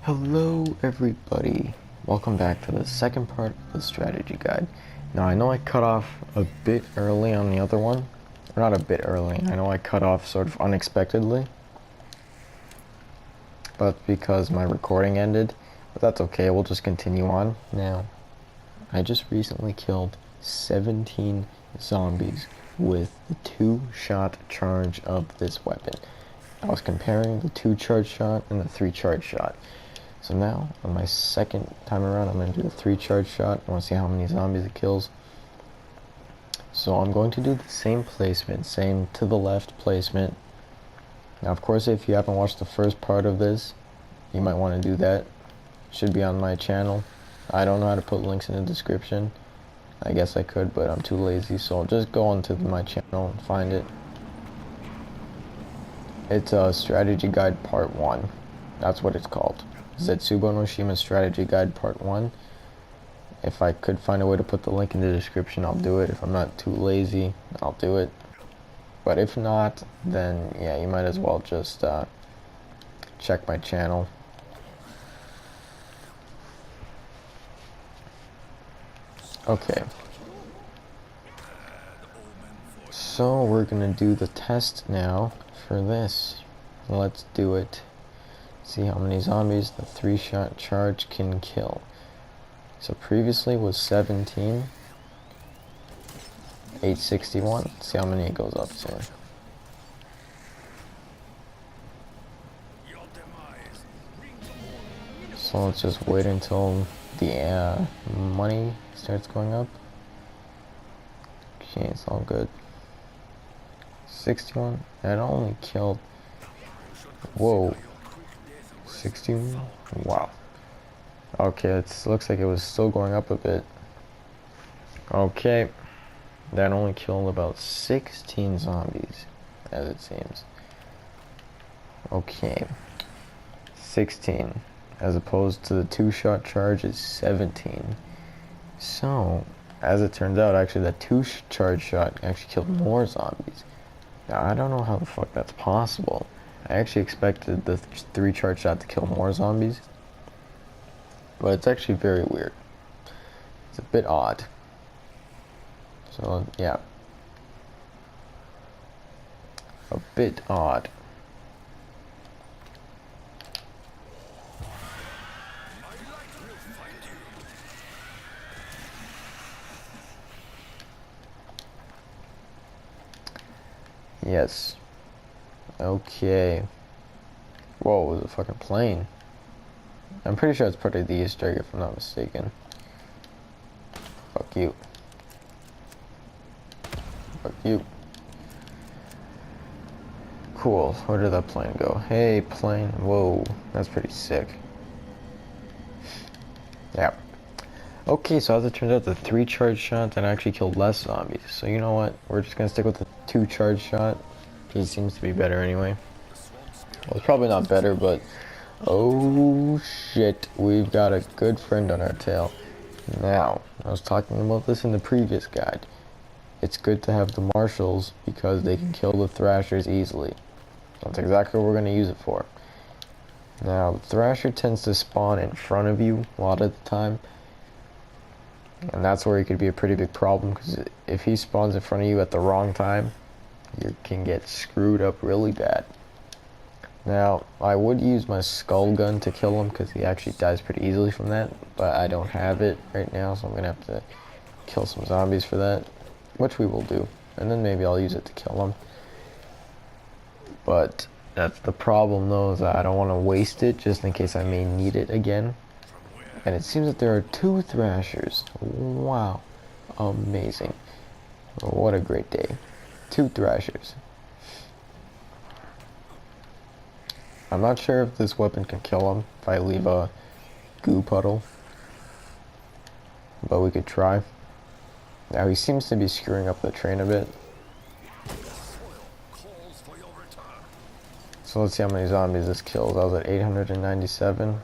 Hello everybody, welcome back to the second part of the strategy guide. Now I know I cut off a bit early on the other one, or not a bit early, I know I cut off sort of unexpectedly, but because my recording ended, but that's okay, we'll just continue on. Now, I just recently killed 17 zombies with the 2-shot charge of this weapon. I was comparing the 2-charge shot and the 3-charge shot. So now, on my second time around, I'm going to do the 3-charge shot. I want to see how many zombies it kills. So I'm going to do the same placement, same to the left placement. Now, of course, if you haven't watched the first part of this, you might want to do that. It should be on my channel. I don't know how to put links in the description. I guess I could, but I'm too lazy, so I'll just go onto my channel and find it. It's a strategy guide part 1. That's what it's called. Zetsubou no Shima strategy guide part 1. If I could find a way to put the link in the description, I'll do it. If I'm not too lazy, I'll do it. But if not, then yeah, you might as well just check my channel. Okay. So we're gonna do the test now for this. Let's do it. See how many zombies the 3-shot charge can kill. So previously was 17, 861. Let's see how many it goes up to. So let's just wait until the money starts going up. Okay, it's all good. 61. It only killed. Whoa. 16. Wow. Okay, it looks like it was still going up a bit. Okay. That only killed about 16 zombies, as it seems. Okay. 16. As opposed to the 2-shot charge is 17. So, as it turns out, actually the 2-charge shot actually killed more zombies. Now, I don't know how the fuck that's possible. I actually expected the 3-charge shot to kill more zombies, but it's actually very weird. It's a bit odd. So, yeah. A bit odd. Yes. Okay. Whoa, it was a fucking plane. I'm pretty sure it's part of the Easter egg if I'm not mistaken. Fuck you. Fuck you. Cool. Where did that plane go? Hey, plane. Whoa. That's pretty sick. Yeah. Okay, so as it turns out, the 3-charge shot that actually killed less zombies. So you know what? We're just gonna stick with the 2-charge shot. He seems to be better anyway. Well, it's probably not better, but oh shit, we've got a good friend on our tail. Now, I was talking about this in the previous guide. It's good to have the marshals because they can kill the thrashers easily. That's exactly what we're going to use it for. Now, the thrasher tends to spawn in front of you a lot of the time. And that's where he could be a pretty big problem, because if he spawns in front of you at the wrong time, you can get screwed up really bad. Now, I would use my skull gun to kill him, because he actually dies pretty easily from that, but I don't have it right now, so I'm going to have to kill some zombies for that, which we will do, and then maybe I'll use it to kill them. But that's the problem, though, is that I don't want to waste it, just in case I may need it again. And it seems that there are 2 thrashers. Wow. Amazing. What a great day. 2 thrashers. I'm not sure if this weapon can kill him if I leave a goo puddle, but we could try. Now he seems to be screwing up the train a bit. So let's see how many zombies this kills. I was at 897.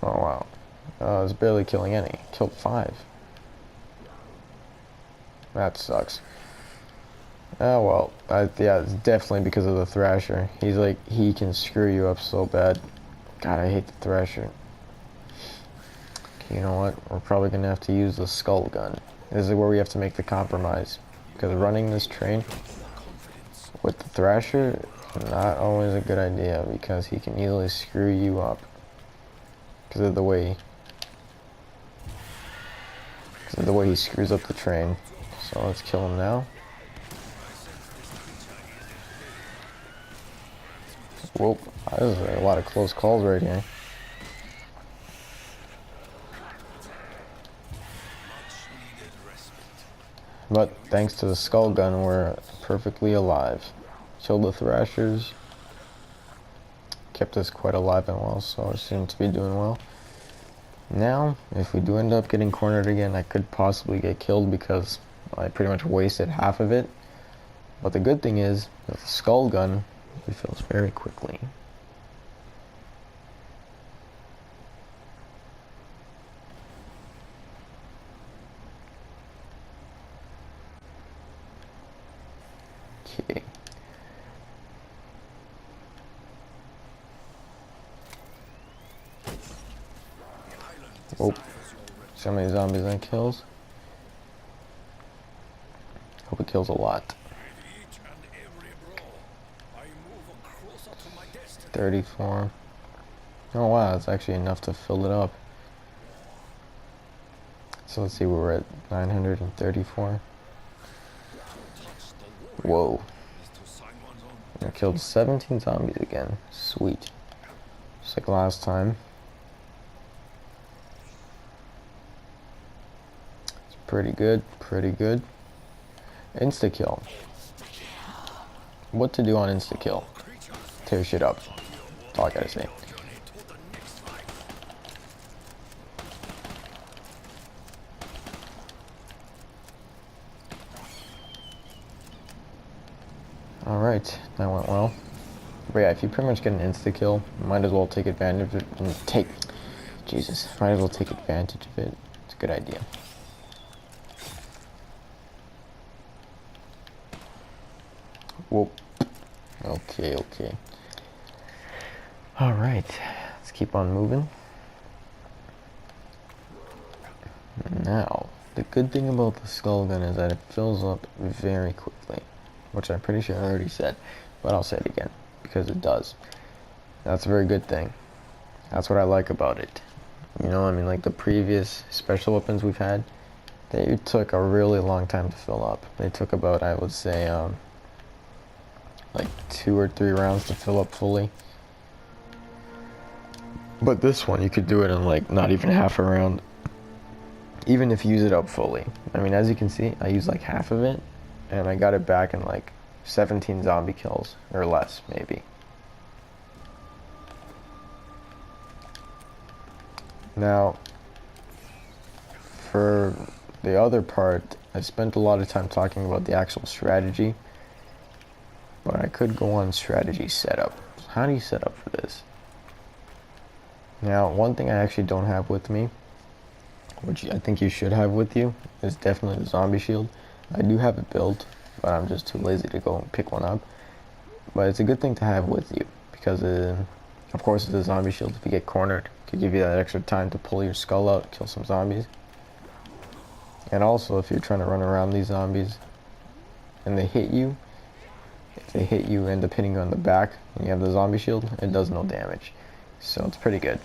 Oh wow. It's barely killing any. Killed 5. That sucks. Oh well, yeah, it's definitely because of the Thrasher. He's like, he can screw you up so bad. God, I hate the Thrasher. Okay, you know what? We're probably gonna have to use the Skull Gun. This is where we have to make the compromise. Because running this train with the Thrasher is not always a good idea because he can easily screw you up. Because of the way he screws up the train. So let's kill him now. Whoop, this is a lot of close calls right here. But thanks to the Skull Gun, we're perfectly alive. Killed the Thrashers. Kept us quite alive and well, so we seem to be doing well. Now, if we do end up getting cornered again, I could possibly get killed because I pretty much wasted half of it. But the good thing is, with the Skull Gun, it refills very quickly. Okay. Oh, so many zombies that kills. Hope it kills a lot. 34. Oh wow, that's actually enough to fill it up. So let's see, we're at 934. Whoa. I killed 17 zombies again. Sweet. Just like last time. It's pretty good, pretty good. Insta-kill. What to do on insta-kill? Tear shit up. That's all I gotta say. Alright, that went well. But yeah, if you pretty much get an insta-kill, might as well take advantage of it. Might as well take advantage of it. It's a good idea. Whoop. Okay, okay. Alright, let's keep on moving. Now, the good thing about the Skull Gun is that it fills up very quickly. Which I'm pretty sure I already said, but I'll say it again, because it does. That's a very good thing. That's what I like about it. You know, I mean, like the previous special weapons we've had, they took a really long time to fill up. They took about, I would say, like 2 or 3 rounds to fill up fully. But this one, you could do it in like not even half a round, even if you use it up fully. I mean, as you can see, I used like half of it, and I got it back in like 17 zombie kills, or less, maybe. Now, for the other part, I spent a lot of time talking about the actual strategy, but I could go on strategy setup. How do you set up for this? Now, one thing I actually don't have with me, which I think you should have with you, is definitely the zombie shield. I do have it built, but I'm just too lazy to go and pick one up. But it's a good thing to have with you, because of course it's a zombie shield. If you get cornered, it could give you that extra time to pull your skull out, kill some zombies. And also, if you're trying to run around these zombies and they hit you, if they hit you, end up hitting you on the back, and you have the zombie shield, it does no damage. So it's pretty good.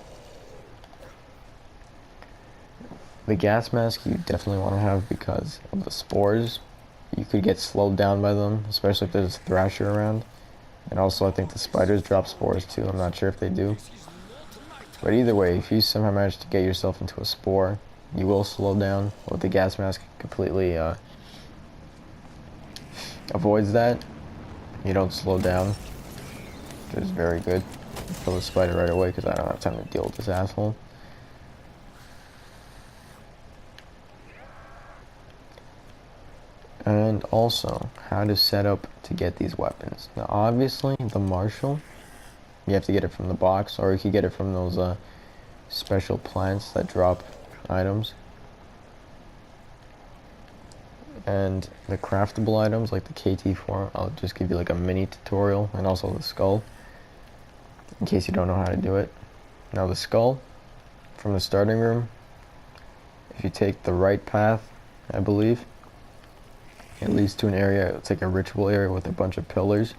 The gas mask you definitely want to have because of the spores. You could get slowed down by them, especially if there's a Thrasher around. And also I think the spiders drop spores too, I'm not sure if they do. But either way, if you somehow manage to get yourself into a spore, you will slow down. With the gas mask, completely avoids that. You don't slow down, which is very good. Kill the spider right away because I don't have time to deal with this asshole. And also, how to set up to get these weapons. Now obviously, the Marshal, you have to get it from the box, or you can get it from those special plants that drop items. And the craftable items like the KT4, I'll just give you like a mini tutorial, and also the skull, in case you don't know how to do it. Now the skull, from the starting room, if you take the right path, I believe, it leads to an area, it's like a ritual area with a bunch of pillars.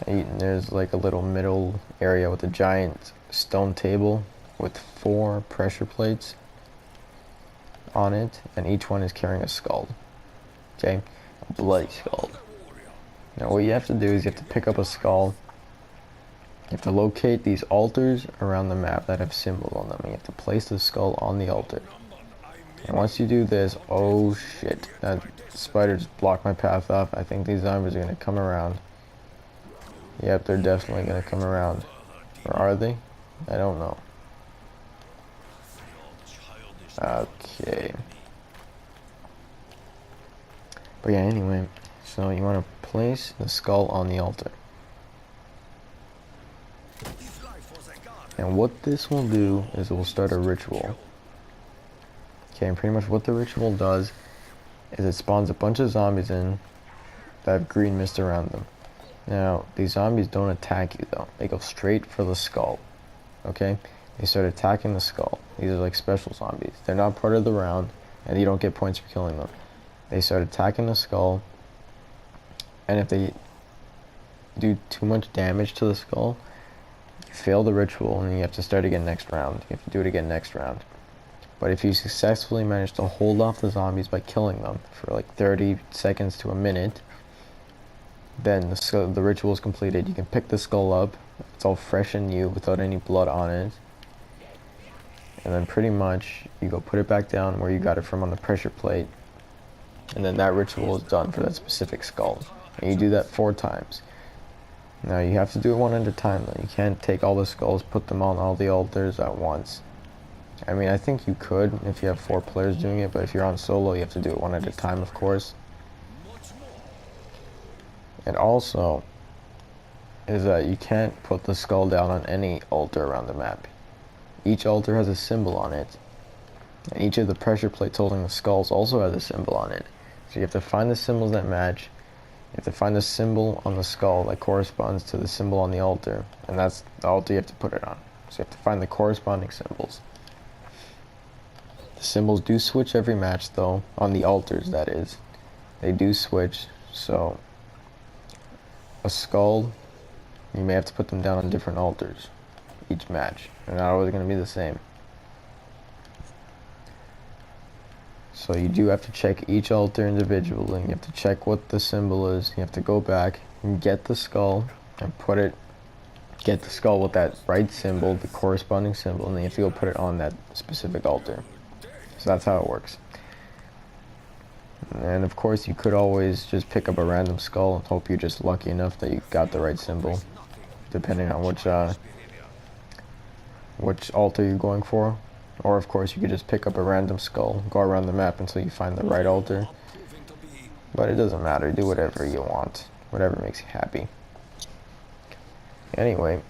And there's like a little middle area with a giant stone table with 4 pressure plates on it, and each one is carrying a skull. Okay, a bloody skull. Now what you have to do is you have to pick up a skull. You have to locate these altars around the map that have symbols on them. You have to place the skull on the altar. And once you do this, oh shit, that spider just blocked my path off. I think these zombies are gonna come around. Yep, they're definitely gonna come around. Or are they? I don't know. Okay. But yeah, anyway, so you want to place the skull on the altar. And what this will do is it will start a ritual. Okay, and pretty much what the ritual does is it spawns a bunch of zombies in that have green mist around them. Now, these zombies don't attack you though. They go straight for the skull. Okay? They start attacking the skull. These are like special zombies. They're not part of the round, and you don't get points for killing them. They start attacking the skull, and if they do too much damage to the skull, you fail the ritual, and you have to start again next round. You have to do it again next round. But if you successfully manage to hold off the zombies by killing them for like 30 seconds to a minute, then the ritual is completed. You can pick the skull up. It's all fresh and new without any blood on it. And then pretty much you go put it back down where you got it from on the pressure plate. And then that ritual is done for that specific skull. And you do that 4 times. Now you have to do it one at a time though. You can't take all the skulls, put them on all the altars at once. I mean, I think you could if you have 4 players doing it, but if you're on solo, you have to do it one at a time, of course. And also, is that you can't put the skull down on any altar around the map. Each altar has a symbol on it, and each of the pressure plates holding the skulls also has a symbol on it. So you have to find the symbols that match. You have to find the symbol on the skull that corresponds to the symbol on the altar, and that's the altar you have to put it on. So you have to find the corresponding symbols. The symbols do switch every match though, on the altars that is. They do switch, so a skull, you may have to put them down on different altars each match. They're not always going to be the same. So you do have to check each altar individually. You have to check what the symbol is. You have to go back and get the skull and get the skull with that right symbol, the corresponding symbol, and then you have to go put it on that specific altar. So that's how it works. And of course you could always just pick up a random skull and hope you're just lucky enough that you got the right symbol, depending on which altar you're going for. Or of course you could just pick up a random skull, go around the map until you find the right altar. But it doesn't matter, do whatever you want, whatever makes you happy. Anyway,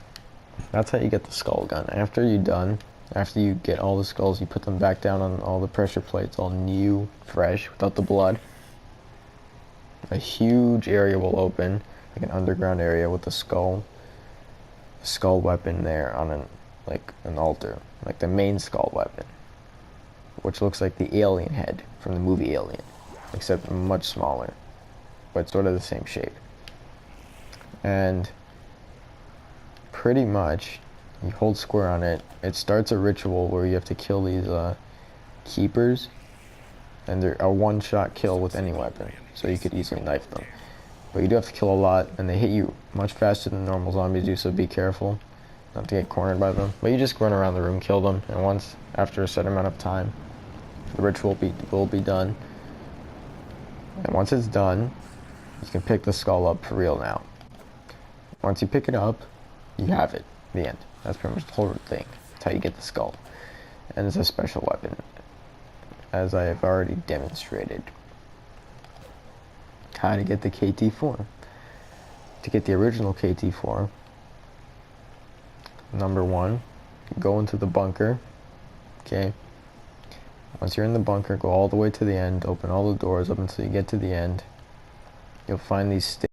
that's how you get the skull gun. After you get all the skulls, you put them back down on all the pressure plates, all new, fresh, without the blood. A huge area will open, like an underground area with a skull weapon there on an altar, like the main skull weapon, which looks like the alien head from the movie Alien, except much smaller, but sort of the same shape. And pretty much, you hold square on it, it starts a ritual where you have to kill these keepers, and they're a one-shot kill with any weapon, so you could easily knife them. But you do have to kill a lot, and they hit you much faster than normal zombies do, so be careful not to get cornered by them. But you just run around the room, kill them, and once, after a certain amount of time, the ritual will be done. And once it's done, you can pick the skull up for real now. Once you pick it up, you have it. The end. That's pretty much the whole thing. That's how you get the skull. And it's a special weapon, as I have already demonstrated. How to get the KT4. To get the original KT4, number 1, go into the bunker, okay? Once you're in the bunker, go all the way to the end, open all the doors up until you get to the end. You'll find these